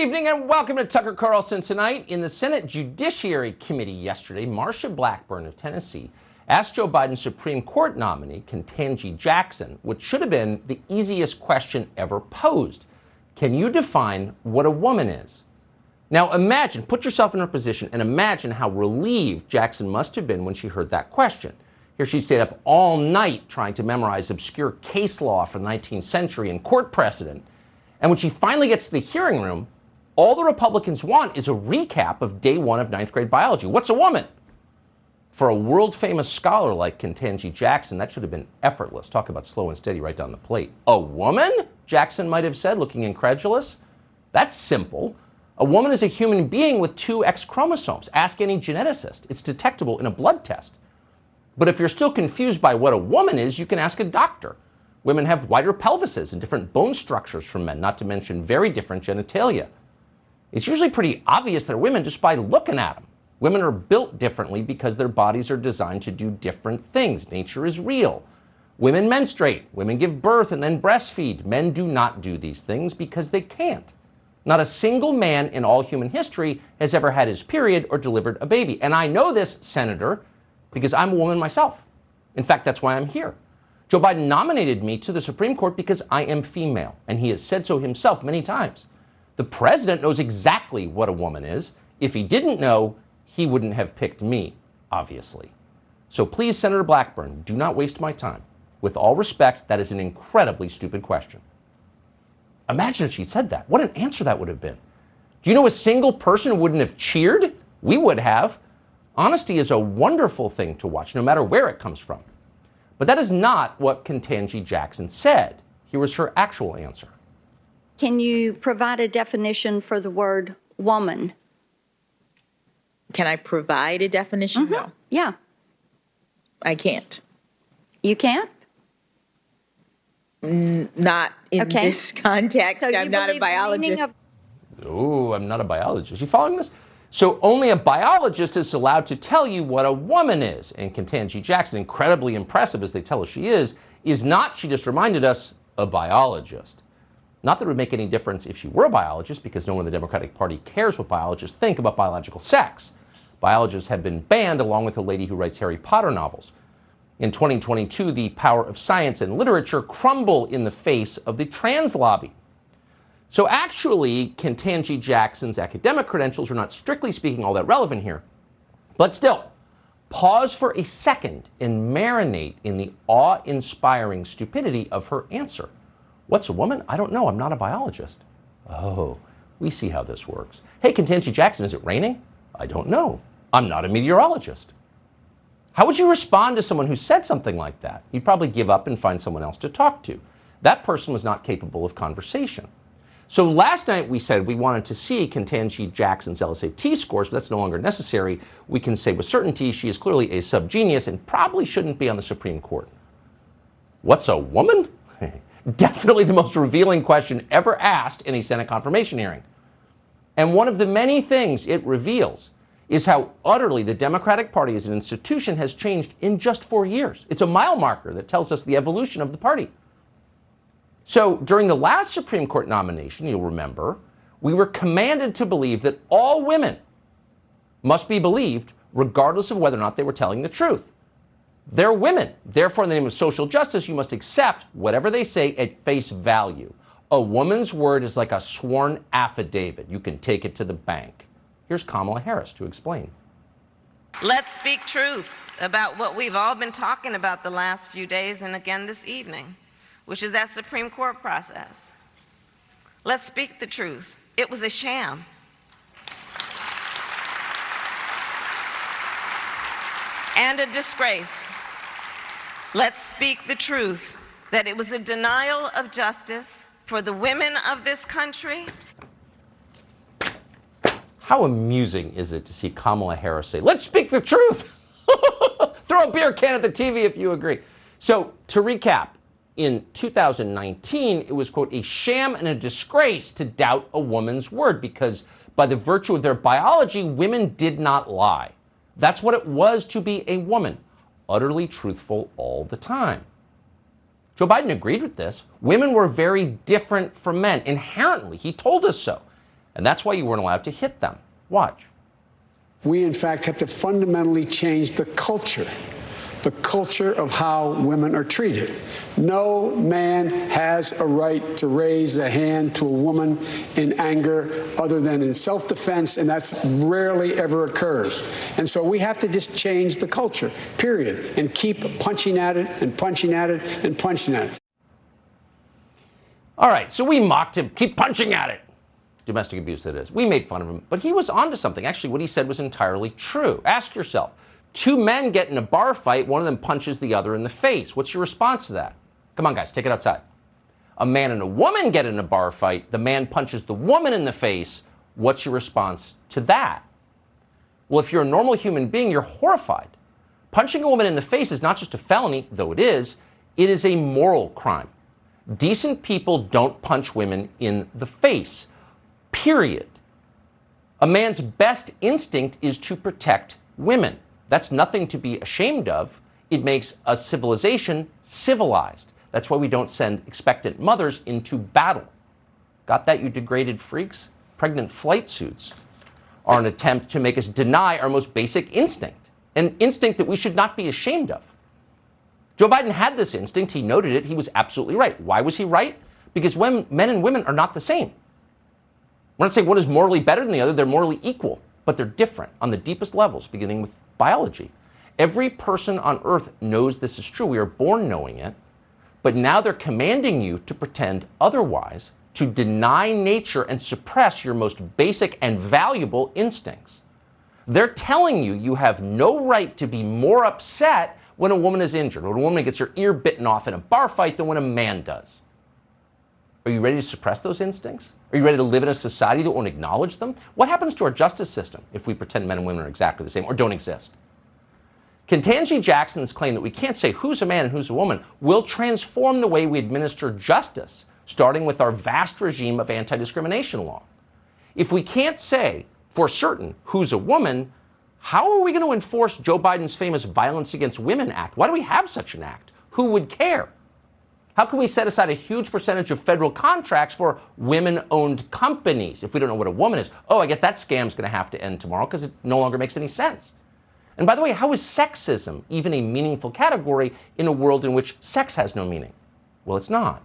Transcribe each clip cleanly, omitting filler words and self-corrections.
evening and welcome to Tucker Carlson Tonight. In the Senate Judiciary Committee yesterday, Marsha Blackburn of Tennessee asked Joe Biden's Supreme Court nominee, Ketanji Jackson, what should have been the easiest question ever posed. Can you define what a woman is? Now imagine, put yourself in her position and imagine how relieved Jackson must have been when she heard that question. Here she stayed up all night trying to memorize obscure case law from the 19th century and court precedent. And when she finally gets to the hearing room, all the Republicans want is a recap of day one of ninth grade biology. What's a woman? For a world-famous scholar like Ketanji Jackson, that should have been effortless. Talk about slow and steady right down the plate. A woman? Jackson might have said, looking incredulous. That's simple. A woman is a human being with 2 X chromosomes. Ask any geneticist. It's detectable in a blood test. But if you're still confused by what a woman is, you can ask a doctor. Women have wider pelvises and different bone structures from men, not to mention very different genitalia. It's usually pretty obvious they're women just by looking at them. Women are built differently because their bodies are designed to do different things. Nature is real. Women menstruate. Women give birth and then breastfeed. Men do not do these things because they can't. Not a single man in all human history has ever had his period or delivered a baby. And I know this, Senator, because I'm a woman myself. In fact, that's why I'm here. Joe Biden nominated me to the Supreme Court because I am female, and he has said so himself many times. The president knows exactly what a woman is. If he didn't know, he wouldn't have picked me, obviously. So please, Senator Blackburn, do not waste my time. With all respect, that is an incredibly stupid question. Imagine if she said that. What an answer that would have been. Do you know a single person who wouldn't have cheered? We would have. Honesty is a wonderful thing to watch, no matter where it comes from. But that is not what Ketanji Jackson said. Here was her actual answer. Can you provide a definition for the word woman? Can I provide a definition? No. Yeah. I can't. You can't? Not in this context. So I'm not a biologist. Oh, I'm not a biologist. You following this? So only a biologist is allowed to tell you what a woman is. And Ketanji Jackson, incredibly impressive as they tell us she is not, she just reminded us, a biologist. Not that it would make any difference if she were a biologist, because no one in the Democratic Party cares what biologists think about biological sex. Biologists have been banned along with a lady who writes Harry Potter novels. In 2022, the power of science and literature crumble in the face of the trans lobby. So actually, Ketanji Jackson's academic credentials are not strictly speaking all that relevant here. But still, pause for a second and marinate in the awe-inspiring stupidity of her answer. What's a woman? I don't know. I'm not a biologist. Oh, we see how this works. Hey, Ketanji Jackson, is it raining? I don't know. I'm not a meteorologist. How would you respond to someone who said something like that? You'd probably give up and find someone else to talk to. That person was not capable of conversation. So last night we said we wanted to see Ketanji Jackson's LSAT scores, but that's no longer necessary. We can say with certainty she is clearly a subgenius and probably shouldn't be on the Supreme Court. What's a woman? Definitely the most revealing question ever asked in a Senate confirmation hearing. And one of the many things it reveals is how utterly the Democratic Party as an institution has changed in just 4 years. It's a mile marker that tells us the evolution of the party. So during the last Supreme Court nomination, you'll remember, we were commanded to believe that all women must be believed regardless of whether or not they were telling the truth. They're women. Therefore, in the name of social justice, you must accept whatever they say at face value. A woman's word is like a sworn affidavit. You can take it to the bank. Here's Kamala Harris to explain. Let's speak truth about what we've all been talking about the last few days and again this evening, which is that Supreme Court process. Let's speak the truth. It was a sham. And a disgrace. Let's speak the truth, that it was a denial of justice for the women of this country. How amusing is it to see Kamala Harris say, let's speak the truth? Throw a beer can at the TV if you agree. So to recap, in 2019, it was, quote, a sham and a disgrace to doubt a woman's word because by the virtue of their biology, women did not lie. That's what it was to be a woman, utterly truthful all the time. Joe Biden agreed with this. Women were very different from men, inherently. He told us so. And that's why you weren't allowed to hit them. Watch. We, in fact, have to fundamentally change the culture of how women are treated. No man has a right to raise a hand to a woman in anger other than in self-defense, and that's rarely ever occurs. And so we have to just change the culture, period, and keep punching at it and punching at it and punching at it. All right, so we mocked him. Keep punching at it. Domestic abuse, that is. We made fun of him, but he was onto something. Actually, what he said was entirely true. Ask yourself, two men get in a bar fight, one of them punches the other in the face. What's your response to that? Come on, guys, take it outside. A man and a woman get in a bar fight, the man punches the woman in the face. What's your response to that? Well, if you're a normal human being, you're horrified. Punching a woman in the face is not just a felony, though it is a moral crime. Decent people don't punch women in the face. Period. A man's best instinct is to protect women. That's nothing to be ashamed of. It makes a civilization civilized. That's why we don't send expectant mothers into battle. Got that, you degraded freaks? Pregnant flight suits are an attempt to make us deny our most basic instinct, an instinct that we should not be ashamed of. Joe Biden had this instinct. He noted it. He was absolutely right. Why was he right? Because men and women are not the same. We're not saying one is morally better than the other. They're morally equal, but they're different on the deepest levels, beginning with biology. Every person on earth knows this is true. We are born knowing it, but now they're commanding you to pretend otherwise, to deny nature and suppress your most basic and valuable instincts. They're telling you you have no right to be more upset when a woman is injured, when a woman gets her ear bitten off in a bar fight than when a man does. Are you ready to suppress those instincts? Are you ready to live in a society that won't acknowledge them? What happens to our justice system if we pretend men and women are exactly the same or don't exist? Ketanji Jackson's claim that we can't say who's a man and who's a woman will transform the way we administer justice, starting with our vast regime of anti-discrimination law. If we can't say for certain who's a woman, how are we going to enforce Joe Biden's famous Violence Against Women Act? Why do we have such an act? Who would care? How can we set aside a huge percentage of federal contracts for women-owned companies if we don't know what a woman is? Oh, I guess that scam's going to have to end tomorrow because it no longer makes any sense. And by the way, how is sexism even a meaningful category in a world in which sex has no meaning? Well, it's not.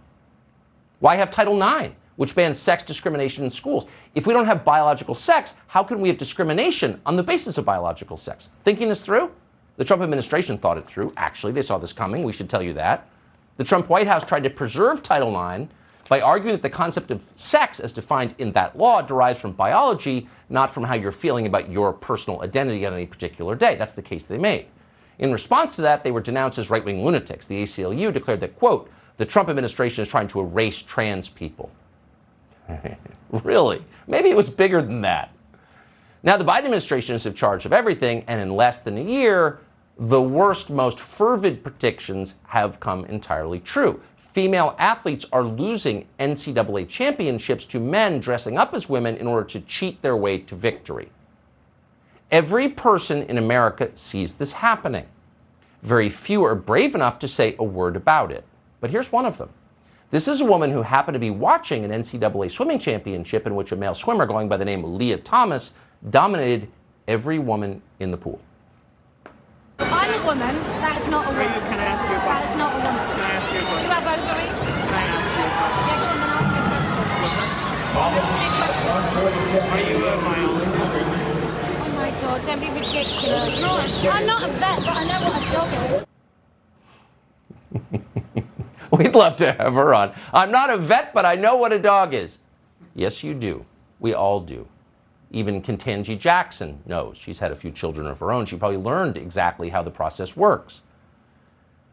Why have Title IX, which bans sex discrimination in schools? If we don't have biological sex, how can we have discrimination on the basis of biological sex? Thinking this through? The Trump administration thought it through. Actually, they saw this coming. We should tell you that. The Trump White House tried to preserve Title IX by arguing that the concept of sex as defined in that law derives from biology, not from how you're feeling about your personal identity on any particular day. That's the case they made. In response to that, they were denounced as right-wing lunatics. The ACLU declared that, quote, the Trump administration is trying to erase trans people. Really? Maybe it was bigger than that. Now, the Biden administration is in charge of everything, and in less than a year, the worst, most fervid predictions have come entirely true. Female athletes are losing NCAA championships to men dressing up as women in order to cheat their way to victory. Every person in America sees this happening. Very few are brave enough to say a word about it. But here's one of them. This is a woman who happened to be watching an NCAA swimming championship in which a male swimmer going by the name of Leah Thomas dominated every woman in the pool. I'm a woman. That is not a woman. Can I ask you a question? That is not a woman. Can I ask you a Do you question? have ovaries? Can I ask you a question? Yeah, go on, then ask me a question. Ask me a question. Are you a biologist? Oh my God, don't be ridiculous. No, I'm not a vet, but I know what a dog is. We'd love to have her on. I'm not a vet, but I know what a dog is. Yes, you do. We all do. Even Ketanji Jackson knows. She's had a few children of her own. She probably learned exactly how the process works.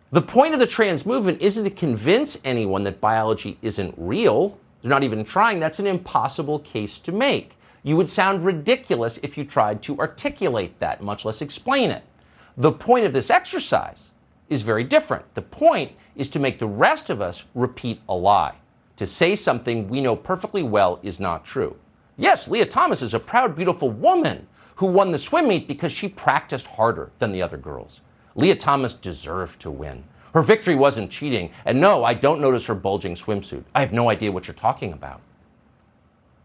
The point of the trans movement isn't to convince anyone that biology isn't real. They're not even trying. That's an impossible case to make. You would sound ridiculous if you tried to articulate that, much less explain it. The point of this exercise is very different. The point is to make the rest of us repeat a lie, to say something we know perfectly well is not true. Yes, Leah Thomas is a proud, beautiful woman who won the swim meet because she practiced harder than the other girls. Leah Thomas deserved to win. Her victory wasn't cheating. And no, I don't notice her bulging swimsuit. I have no idea what you're talking about.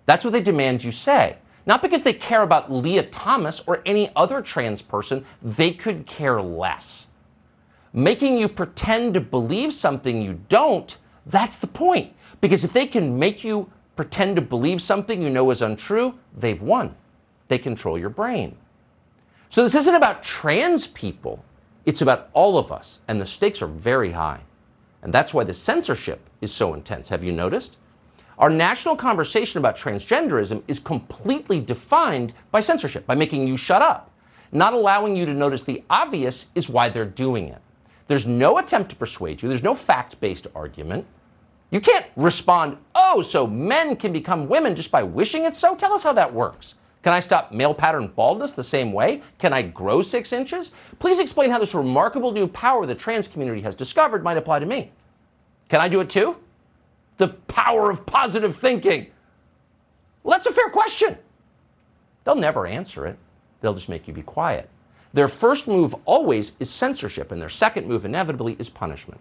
That's what they demand you say. Not because they care about Leah Thomas or any other trans person, they could care less. Making you pretend to believe something you don't, that's the point. Because if they can make you pretend to believe something you know is untrue, they've won. They control your brain. So this isn't about trans people. It's about all of us, and the stakes are very high. And that's why the censorship is so intense. Have you noticed? Our national conversation about transgenderism is completely defined by censorship, by making you shut up. Not allowing you to notice the obvious is why they're doing it. There's no attempt to persuade you. There's no fact-based argument. You can't respond, oh, so men can become women just by wishing it so? Tell us how that works. Can I stop male pattern baldness the same way? Can I grow 6 inches? Please explain how this remarkable new power the trans community has discovered might apply to me. Can I do it too? The power of positive thinking. Well, that's a fair question. They'll never answer it. They'll just make you be quiet. Their first move always is censorship, and their second move inevitably is punishment.